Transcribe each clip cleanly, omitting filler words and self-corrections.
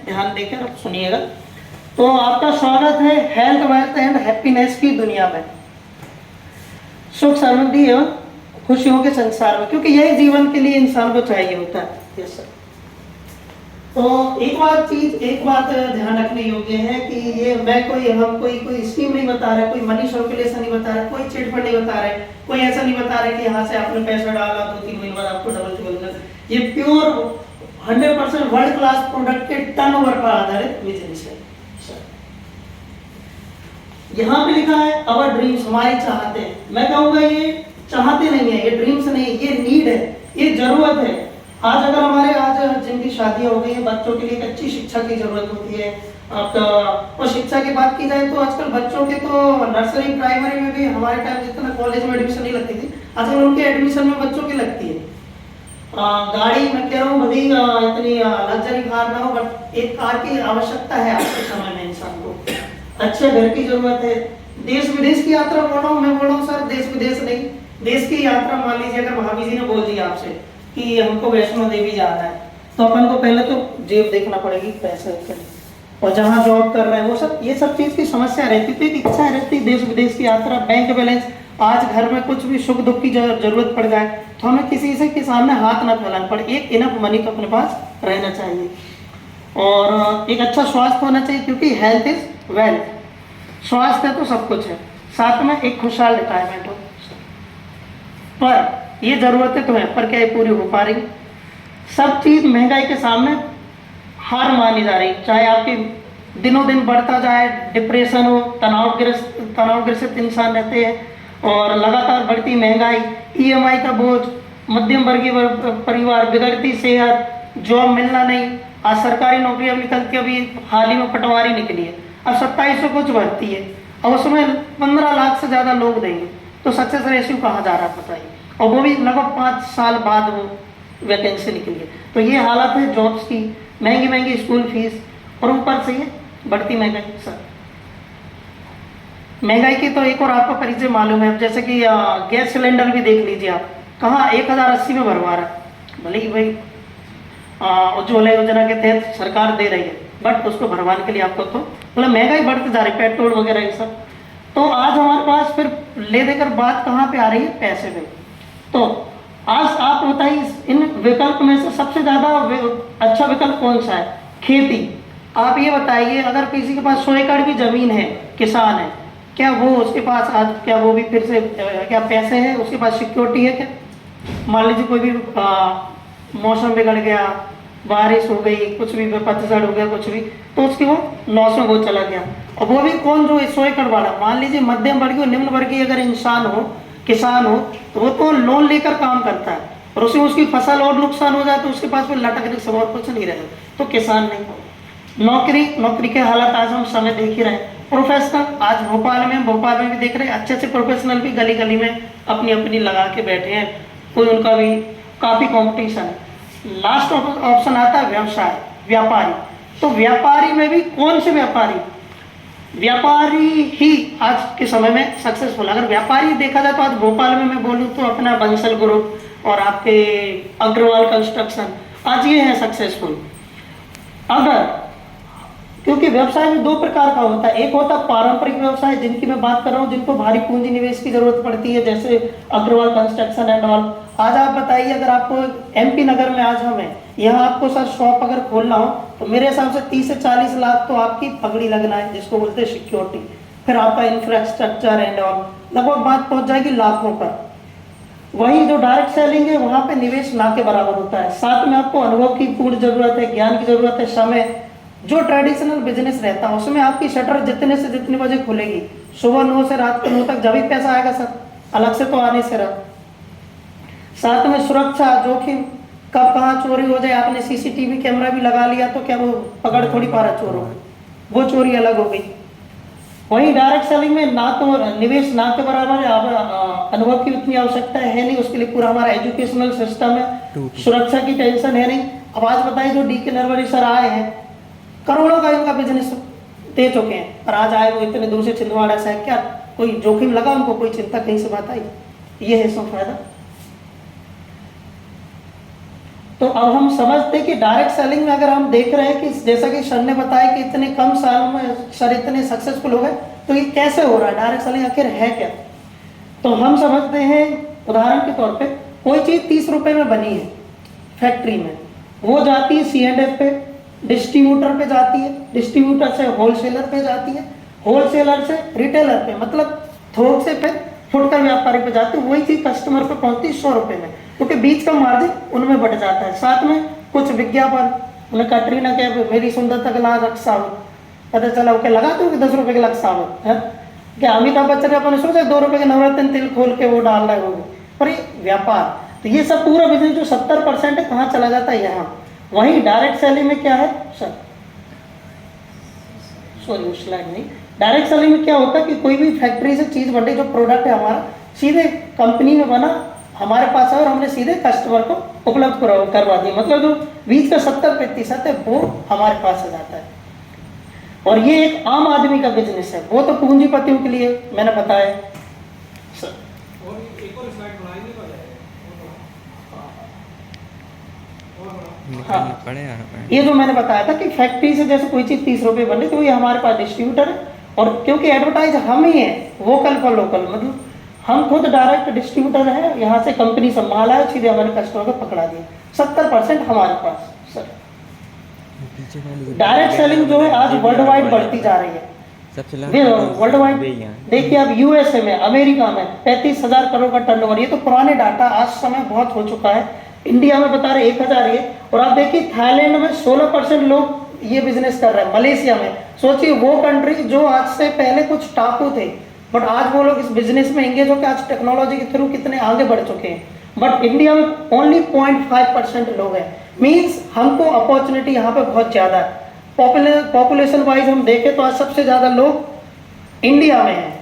ध्यान देकर आप सुनिएगा। तो आपका स्वागत है हेल्थ वेल्थ एंड हैप्पीनेस की दुनिया में, सुख समृद्धि एवं खुशियों के संसार में, क्योंकि यही जीवन के लिए इंसान को चाहिए होता है। Yes sir. तो एक बात ध्यान रखने योग्य है कि ये हम कोई स्कीम नहीं बता रहे, कोई मनी सर्कुलेशन नहीं बता रहे, कोई चिट फंड नहीं बता रहे, कोई ऐसा नहीं बता रहे कि यहाँ से आपने पैसा डाला 2-3 महीने बाद आपको डबल मिलेगा। ये प्योर 100% वर्ल्ड क्लास प्रोडक्ट के टर्नओवर पर आधारित बिजनेस है। यहाँ पे लिखा है अवर ड्रीम्स, हमारी चाहते। मैं कहूँगा ये चाहते नहीं है, ये ड्रीम्स नहीं है, ये नीड है, ये जरूरत है। आज अगर आज जिनकी शादियां हो गई है, बच्चों के लिए एक अच्छी शिक्षा की जरूरत होती है आपका। और शिक्षा की बात की जाए तो आजकल बच्चों के तो नर्सरी प्राइमरी में भी, हमारे टाइम जितना कॉलेज में एडमिशन नहीं लगती थी, आजकल उनके एडमिशन में बच्चों की लगती है। गाड़ी मैं कह रहा हूँ भले इतनी लग्जरी कार ना हो, बट एक कार की आवश्यकता है आज के समय में इंसान को। अच्छे घर की जरूरत है। देश विदेश की यात्रा बोल रहा हूँ, मैं बोल रहा हूँ सर देश विदेश नहीं, देश की यात्रा। मान लीजिए अगर भाभी जी ने बोल दिया आपसे कि हमको वैष्णो देवी जाना है, तो अपन को पहले तो जेब देखना पड़ेगी पैसे के लिए, और जहाँ जॉब कर रहे हैं वो सब, ये सब चीज की समस्या रहती थी, इच्छा रहती देश विदेश की यात्रा, बैंक बैलेंस। आज घर में कुछ भी सुख दुख की जरूरत पड़ जाए तो हमें किसी से के सामने हाथ ना फैलाना पड़े, एक इनफ मनी तो अपने पास रहना चाहिए, और एक अच्छा स्वास्थ्य होना चाहिए, क्योंकि हेल्थ इज वेल्थ। स्वास्थ्य है तो सब कुछ है, साथ में एक खुशहाल रिटायरमेंट हो। पर ये जरूरतें तो हैं, पर क्या ये पूरी हो पा रही? सब चीज महंगाई के सामने हार मानी जा रही। चाहे आपकी दिनों दिन बढ़ता जाए, डिप्रेशन हो, तनावग्रस्त इंसान रहते हैं, और लगातार बढ़ती महंगाई, ईएमआई का बोझ, मध्यम वर्गीय परिवार, बिगड़ती सेहत, जॉब मिलना नहीं। आज सरकारी नौकरी अब निकलती, अभी हाल ही में पटवारी निकली है, अब 2700 कुछ भर्ती है, और उसमें 15 लाख से ज्यादा लोग देंगे, तो सक्सेस रेशियो कहा जा रहा है बताइए, और वो भी लगभग 5 साल बाद वो वैकेंसी निकली है। तो ये हालत है जॉब्स की, महंगी स्कूल फीस, और ऊपर से ये बढ़ती महंगाई। सर महंगाई की तो एक और आपको परिचय मालूम है, जैसे कि गैस सिलेंडर भी देख लीजिए आप, कहाँ 1080 में भरवा रहा है, भले ही भाई उज्ज्वला योजना के तहत सरकार दे रही है, बट उसको भरवाने के लिए आपको तो मतलब महंगाई बढ़ती जा रही है, पेट्रोल वगैरह ये सब। तो आज हमारे पास फिर ले देकर बात कहाँ पे आ रही है? पैसे पे। तो आज आप बताइए इन विकल्प में से सबसे ज्यादा अच्छा विकल्प कौन सा है? खेती। आप ये बताइए, अगर किसी के पास 100 एकड़ भी जमीन है, किसान है, क्या वो उसके पास आज क्या वो भी फिर से क्या पैसे हैं, उसके पास सिक्योरिटी है क्या? मान लीजिए कोई भी मौसम बिगड़ गया, बारिश हो गई, कुछ भी पतझड़ हो गया, कुछ भी, तो उसकी वो लॉस में वो चला गया। और वो भी कौन जो 100 एकड़ वाला, मान लीजिए मध्यम वर्गीय निम्न वर्गीय अगर इंसान हो, किसान हो, तो वो तो लोन लेकर काम करता है, और उसमें उसकी फसल और नुकसान हो जाए तो उसके पास कोई लटकने सब और कुछ नहीं रहेगा, तो किसान नहीं। नौकरी के हालात आज हम समय देख ही रहे हैं। प्रोफेशनल, आज भोपाल में भी देख रहे हैं, अच्छे प्रोफेशनल भी गली गली में अपनी अपनी लगा के बैठे हैं, कोई उनका भी काफी कंपटीशन है। लास्ट ऑप्शन आता है व्यवसाय, व्यापारी। तो व्यापारी में भी कौन से व्यापारी? व्यापारी ही आज के समय में सक्सेसफुल। अगर व्यापारी देखा जाए तो आज भोपाल में मैं बोलूँ तो अपना बंसल ग्रुप और आपके अग्रवाल कंस्ट्रक्शन, आज ये है सक्सेसफुल। अगर क्योंकि व्यवसाय में 2 प्रकार का होता है, एक होता है पारंपरिक व्यवसाय, जिनकी मैं बात कर रहा हूँ, जिनको भारी पूंजी निवेश की जरूरत पड़ती है, जैसे अग्रवाल कंस्ट्रक्शन एंड ऑल। आज आप बताइए, अगर आपको एमपी नगर में आज हम हैं, यहाँ आपको सर शॉप अगर खोलना हो तो मेरे हिसाब से 30 से 40 लाख तो आपकी पगड़ी लगना है, जिसको बोलते हैं सिक्योरिटी, फिर आपका इंफ्रास्ट्रक्चर एंड ऑल, लगभग बात पहुंच जाएगी लाखों पर। वही जो डायरेक्ट सेलिंग है, वहां पे निवेश ना के बराबर होता है। साथ में आपको अनुभव की पूर्ण जरूरत है, ज्ञान की जरूरत है, समय। जो ट्रेडिशनल बिजनेस रहता है उसमें आपकी शटर जितने से जितने बजे खुलेगी, सुबह 9 से रात को 9 तक, जब भी पैसा आएगा सर, अलग से तो आने से रहा। साथ में सुरक्षा, जोखिम, कब कहाँ चोरी हो जाए, आपने सीसीटीवी कैमरा भी लगा लिया तो क्या वो पकड़ थोड़ी पा रहा चोरों को, वो चोरी अलग हो गई। वही डायरेक्ट सेलिंग में ना तो निवेश ना के बराबर है, अनुभव की उतनी आवश्यकता है नहीं, उसके लिए पूरा हमारा एजुकेशनल सिस्टम है, सुरक्षा की टेंशन है नहीं। अब आज बताइए, जो डी.के. नरवरे सर आए हैं, करोड़ों का इनका बिजनेस दे चुके हैं, पर आज आए वो इतने दूर से छिंदवाड़ा से, क्या कोई जोखिम लगा उनको? कोई चिंता कहीं से बात आई? ये है इसमें फायदा। तो अब हम समझते हैं कि डायरेक्ट सेलिंग में अगर हम देख रहे हैं कि जैसा कि सर ने बताया कि इतने कम सालों में सर इतने सक्सेसफुल हो गए, तो ये कैसे हो रहा है, डायरेक्ट सेलिंग आखिर है क्या? तो हम समझते हैं, उदाहरण के तौर पे कोई चीज़ 30 रुपए में बनी है फैक्ट्री में, वो जाती है C&F पे, डिस्ट्रीब्यूटर पे जाती है, डिस्ट्रीब्यूटर से होलसेलर पे जाती है, होलसेलर से रिटेलर पे, मतलब थोक से फिर फुटकर व्यापारी पे जाती है, वही चीज़ कस्टमर पे पहुंचती है 100 रुपए में, क्योंकि बीच का मार्जिन उनमें बढ़ जाता है। साथ में कुछ विज्ञापन, उन्हें कैटरीना कैफ मेरी सुंदरता का लाल रक्त साबुन, पता चला ओके लगा दो 10 रुपए के लग साबुन है क्या? अमिताभ बच्चन अपन सोचा 2 रुपए के नवरत्न तेल खोल के वो डाल रहे होंगे, पर ये व्यापार। तो ये सब पूरा बिजनेस जो 70% है कहाँ चला जाता है? यहाँ। वहीं डायरेक्ट सेलिंग में क्या है सर, सॉरी उस स्लाइड नहीं, डायरेक्ट सेलिंग में क्या होता है कि कोई भी फैक्ट्री से चीज बन रही, जो प्रोडक्ट है हमारा सीधे कंपनी में बना हमारे पास है और हमने सीधे कस्टमर को उपलब्ध करवा दिया, मतलब जो बीच का 70% है वो हमारे पास आ जाता है। और ये एक आम आदमी का बिजनेस है, वो तो पूंजीपतियों के लिए मैंने बताया सर। हाँ, ये जो मैंने बताया था कि फैक्ट्री से जैसे कोई चीज 30 रुपए बन रही, तो ये हमारे पास डिस्ट्रीब्यूटर है, और क्योंकि एडवर्टाइज हम ही है, वोकल फॉर लोकल, मतलब हम खुद डायरेक्ट डिस्ट्रीब्यूटर है, यहाँ से कंपनी से माल आया सीधे हमारे कस्टमर को पकड़ा दिया, 70% हमारे पास सर। डायरेक्ट सेलिंग जो है आज वर्ल्ड वाइड बढ़ती जा रही है, वर्ल्ड वाइड। देखिए अब यूएसए में, अमेरिका में 35,000 करोड़ का टर्नओवर, ये तो पुराने डाटा, आज समय बहुत हो चुका है। इंडिया में बता रहे 1,000 है, और आप देखिए थाईलैंड में 16% लोग ये बिजनेस कर रहे हैं, मलेशिया में, सोचिए वो कंट्री जो आज से पहले कुछ टापू थे, बट आज वो लोग इस बिजनेस में एंगेज होकर आज टेक्नोलॉजी के थ्रू कितने आगे बढ़ चुके हैं। बट इंडिया में ओनली 0.5% लोग हैं, मीन्स हमको अपॉर्चुनिटी यहाँ पे बहुत ज्यादा है। पॉपुलेशन वाइज हम देखें तो आज सबसे ज्यादा लोग इंडिया में हैं,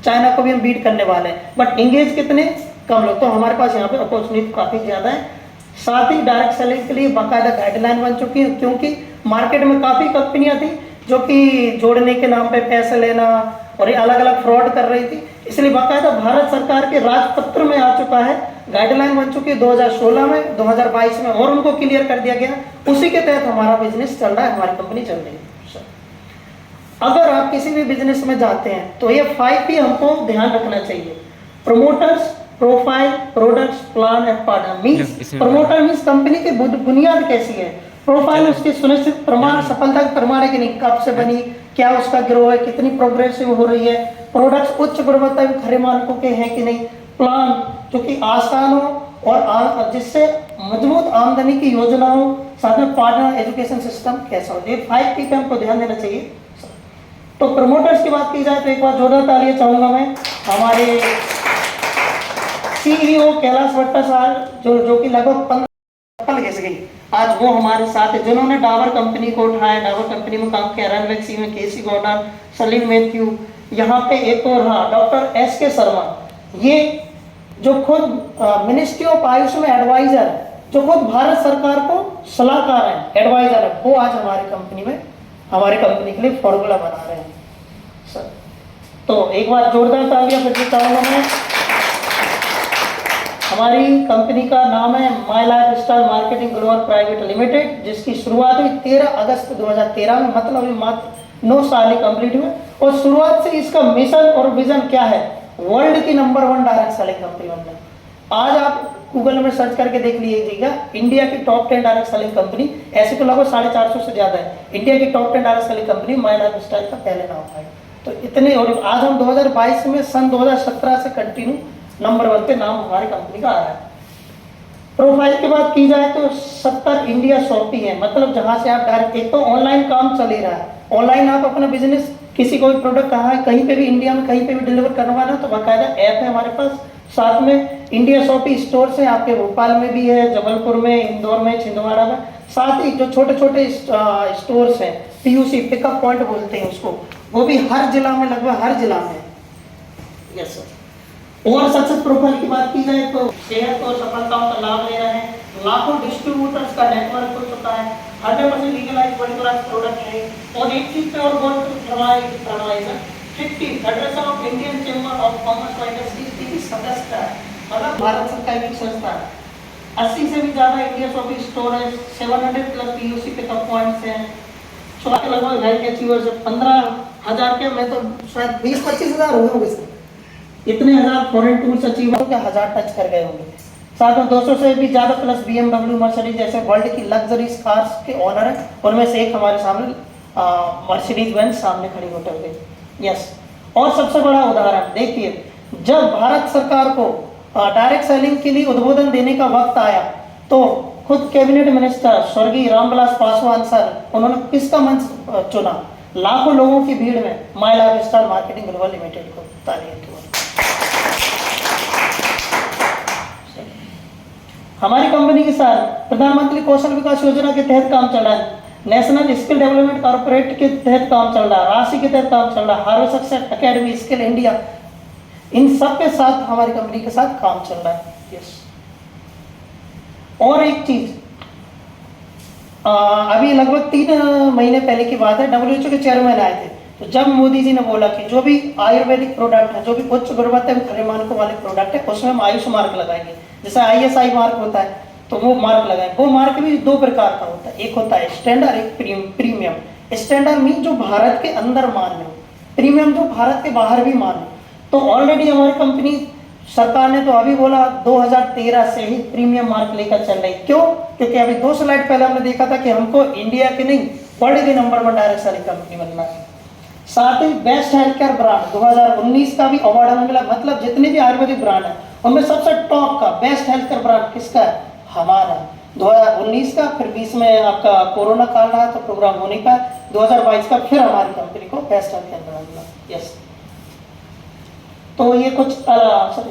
चाइना को भी हम बीट करने वाले हैं, बट एंगेज कितने कम लोग, तो हमारे पास यहाँ पे अपॉर्चुनिटी काफी ज्यादा है। साथ ही डायरेक्ट सेलिंग के लिए बाकायदा गाइडलाइन बन चुकी है, क्योंकि मार्केट में काफी कंपनियां थी जो कि जोड़ने के नाम पे पैसे लेना और ये अलग अलग फ्रॉड कर रही थी, इसलिए बाकायदा भारत सरकार के राजपत्र में आ चुका है, गाइडलाइन बन चुकी है 2016 में, 2022 में, और उनको क्लियर कर दिया गया, उसी के तहत हमारा बिजनेस चल रहा है, हमारी कंपनी चल रही है। अगर आप किसी भी बिजनेस में जाते हैं तो ये 5 ही हमको ध्यान रखना चाहिए, promoters, profile, products, plan and partner. Means promoter means company की बुनियाद कैसी है, प्रोफाइल उसकी सुनिश्चित प्रमाण, सफलता के प्रमाण है कि नहीं, कब से बनी, क्या उसका ग्रो है, कितनी प्रोग्रेसिव हो रही है, प्रोडक्ट्स उच्च गुणवत्ता में खरे मानकों के हैं कि नहीं, प्लान जो कि आसान हो और जिससे मजबूत आमदनी की योजना हो, साथ में पार्टनर एजुकेशन सिस्टम कैसा हो, ये 5 पे हमको ध्यान देना चाहिए। तो प्रमोटर्स की बात की जाए तो एक बार जोरदार तालियां चाहूंगा मैं हमारे CEO कैलाश भट्टा साहब, जो कि लगभग 15 घिस गई, आज वो हमारे साथ है, जिन्होंने डाबर कंपनी को उठाया, डाबर कंपनी में काम किया, रनवैक्सी में केसी गौडर, सलीम मैथ्यू, यहाँ पे एक और हाँ डॉक्टर SK शर्मा, ये जो खुद मिनिस्ट्री ऑफ आयुष में एडवाइजर है, जो खुद भारत सरकार को सलाहकार है, एडवाइजर है, वो आज हमारी कंपनी में, हमारी कंपनी के लिए फॉर्मूला बना रहे हैं सर। तो एक बार जोरदार तालियां फिर चाहूंगा मैं। हमारी कंपनी का नाम है my life style marketing global private limited, जिसकी शुरुआत हुई 13 अगस्त 2013 में, मतलब अभी मात्र 9 साल ही कंप्लीट हुए, और शुरुआत से इसका मिशन और विजन क्या है, वर्ल्ड की नंबर 1 डायरेक्ट सेलिंग कंपनी बनना। आज आप गूगल में सर्च करके देख लीजिएगा, इंडिया की टॉप 10 डायरेक्ट सेलिंग कंपनी, ऐसे तो लगभग 450 से ज्यादा है, इंडिया की top 10 direct selling company my life style का पहले नाम है। तो इतने, और आज हम 2022 में सन 2017 से कंटिन्यू नंबर 1 पे नाम हमारी कंपनी का आ रहा है। प्रोफाइल की बात की जाए तो 70 इंडिया शॉपी है, मतलब जहां से आप डायरेक्ट, एक तो ऑनलाइन काम चल ही रहा है, ऑनलाइन आप अपना बिजनेस, किसी कोई प्रोडक्ट कहाँ है, कहीं पे भी इंडिया में कहीं पे भी डिलीवर करवाना तो बाकायदा ऐप है हमारे पास। साथ में इंडिया शॉपी स्टोर है, आपके भोपाल में भी है, जबलपुर में, इंदौर में, छिंदवाड़ा में, साथ ही जो छोटे छोटे स्टोर्स हैं, PUC पिकअप पॉइंट बोलते हैं उसको, वो भी हर जिला में, लगभग हर जिला में। Yes sir. और सक्सेस प्रोफाइल की बात की जाए तो सेहत और सफलताओं का लाभ ले रहे हैं, लाखों डिस्ट्रीब्यूटर्स का नेटवर्क हो चुका है, 100% लीगलाइज वर्ल्ड क्लास प्रोडक्ट है, और एक चीज पे और बहुत फरमाइश 50 federation of Indian chamber of commerce and industries की सदस्य है, मतलब भारत सरकार की संस्था है। 80 से भी ज़्यादा इंडिया शॉपिंग स्टोर है, 700 प्लस पीयूसी पिकअप पॉइंट्स हैं, 16 के लगभग रैंक अचीवर्स, 15,000 के, मैं तो शायद 20-25 हज़ार हुए होंगे सर, इतने हज़ार फॉरेन टूर्स अचीवर के 1000 टच कर गए होंगे। साथ में 200 से भी ज़्यादा प्लस BMW मर्सिडीज जैसे वर्ल्ड की लग्जरी कार्स के ऑनर है, उनमें से एक हमारे सामने मर्सिडीज बेंज सामने खड़ी होते हुए। यस, और सबसे बड़ा उदाहरण देखिए, जब भारत सरकार को डायरेक्ट सेलिंग के लिए उद्बोधन देने का वक्त आया तो खुद कैबिनेट मिनिस्टर स्वर्गीय रामविलास पासवान सर, उन्होंने किसका मंच चुना? लाखों लोगों की भीड़ में my lifestyle marketing global limited को तालियां की। हमारी कंपनी के साथ प्रधानमंत्री कौशल विकास योजना के तहत काम चल रहा है, नेशनल स्किल डेवलपमेंट कॉर्पोरेट के तहत काम चल रहा है, राशि के तहत काम चल रहा है, Harvard Success Academy, Skill India, इन सब के साथ हमारी कंपनी के साथ काम चल रहा है। यस, और एक चीज, अभी लगभग 3 महीने पहले की बात है, WHO के चेयरमैन आए थे, तो जब मोदी जी ने बोला कि जो भी आयुर्वेदिक प्रोडक्ट है, जो भी उच्च गुणवत्ता में खरे मानकों वाले प्रोडक्ट है, उसमें हम आयुष मार्क लगाएंगे, जैसे ISI मार्क होता है, तो वो मार्क लगाएंगे। वो मार्क भी 2 प्रकार का होता है, एक होता है स्टैंडर्ड, एक प्रीमियम। स्टैंडर्ड मीन जो भारत के अंदर मान्य हो, प्रीमियम जो भारत के बाहर भी मान्य हो। तो ऑलरेडी हमारी कंपनी, सरकार ने तो अभी बोला 2013 से ही प्रीमियम मार्क लेकर चल रही। क्यों? क्योंकि अभी 2 स्लाइड पहले हमने देखा था कि हमको इंडिया के नहीं, वर्ल्ड के नंबर 1 डायरेक्ट सेलिंग कंपनी बनना है। साथ ही बेस्ट हेल्थ केयर ब्रांड 2019 का भी अवार्ड हमें मिला, मतलब जितने भी आयुर्वेदिक ब्रांड है उनमें सबसे टॉप का बेस्ट हेल्थ केयर ब्रांड किसका है? हमारा। 2019 का, फिर 20 में आपका कोरोना काल रहा तो प्रोग्राम हो नहीं पाया, 2022 का फिर हमारी कंपनी को बेस्ट हेल्थ केयर ब्रांड मिला। यस, तो ये कुछ सर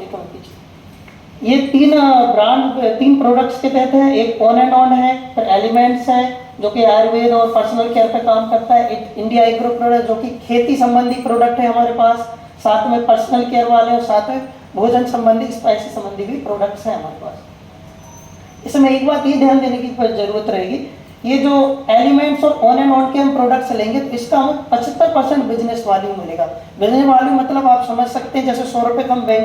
ये 3 ब्रांड 3 प्रोडक्ट्स के तहत है। एक ऑन एंड ऑन है, फिर एलिमेंट्स है जो कि आयुर्वेद और पर्सनल केयर पे काम करता है, एक इंडिया एग्रो प्रोडक्ट जो कि खेती संबंधी प्रोडक्ट है हमारे पास, साथ में पर्सनल केयर वाले और साथ में भोजन संबंधी, स्पाइसी संबंधी भी प्रोडक्ट्स हैं हमारे पास। इसमें एक बात ये ध्यान देने की जरूरत रहेगी, ये जो एलिमेंट्स और ऑन एंड ऑन के हम प्रोडक्ट्स लेंगे तो इसका हमें 75% बिजनेस वैल्यू मिलेगा। बिजनेस वैल्यू मतलब आप समझ सकते हैं, जैसे 100 रुपये हम बैंक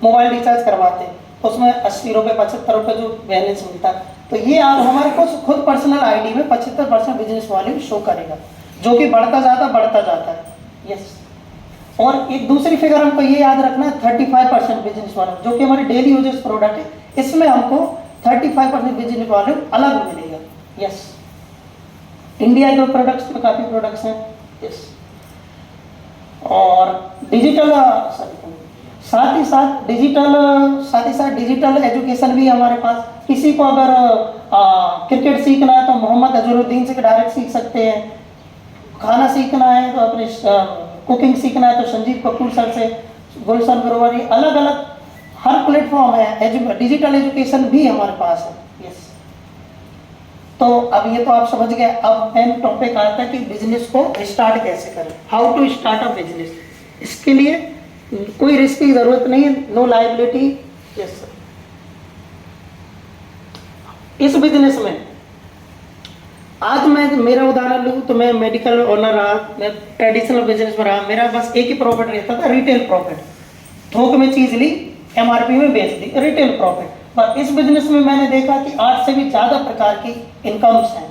मोबाइल रिचार्ज करवाते हैं तो उसमें 80 रुपये 75 रुपये जो बैलेंस मिलता है, तो ये आप हमारे को खुद पर्सनल आईडी में 75% बिजनेस वैल्यू शो करेगा, जो कि बढ़ता जाता है। यस, और एक दूसरी फिगर हमको ये याद रखना है, 35% बिजनेस वैल्यू जो कि हमारे डेली यूजेस प्रोडक्ट है, इसमें हमको 35% बिजनेस वैल्यू अलग मिलेगा। यस, इंडिया के प्रोडक्ट्स में काफी प्रोडक्ट्स हैं। यस, और डिजिटल साथ ही साथ डिजिटल एजुकेशन भी हमारे पास। किसी को अगर क्रिकेट सीखना है तो मोहम्मद अजहरुद्दीन से डायरेक्ट सीख सकते हैं, खाना सीखना है तो अपने कुकिंग सीखना है तो संजीव कपूर सर से, गुलशन ग्रोवर, अलग अलग हर प्लेटफॉर्म है, डिजिटल एजुकेशन भी हमारे पास है। यस, तो अब ये तो आप समझ गए। अब मेन टॉपिक आता है कि बिजनेस को स्टार्ट कैसे करें, how to start a business. इसके लिए कोई रिस्क की जरूरत नहीं है, नो लायबिलिटी। यस सर, इस बिजनेस में आज मैं मेरा उदाहरण लूँ तो मैं मेडिकल ओनर रहा, मैं ट्रेडिशनल बिजनेस में रहा, मेरा बस एक ही प्रॉफिट रहता था, रिटेल प्रॉफिट। थोक में चीज ली, MRP में बेच दी, रिटेल प्रॉफिट। पर इस बिजनेस में मैंने देखा कि 8 से भी ज्यादा प्रकार की इनकम्स हैं,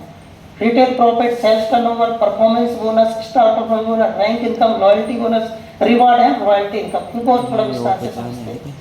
retail profit, sales turnover, performance bonus, star performance bonus, rank income, loyalty bonus, reward and royalty income. इनको थोड़ा विस्तार से समझते हैं।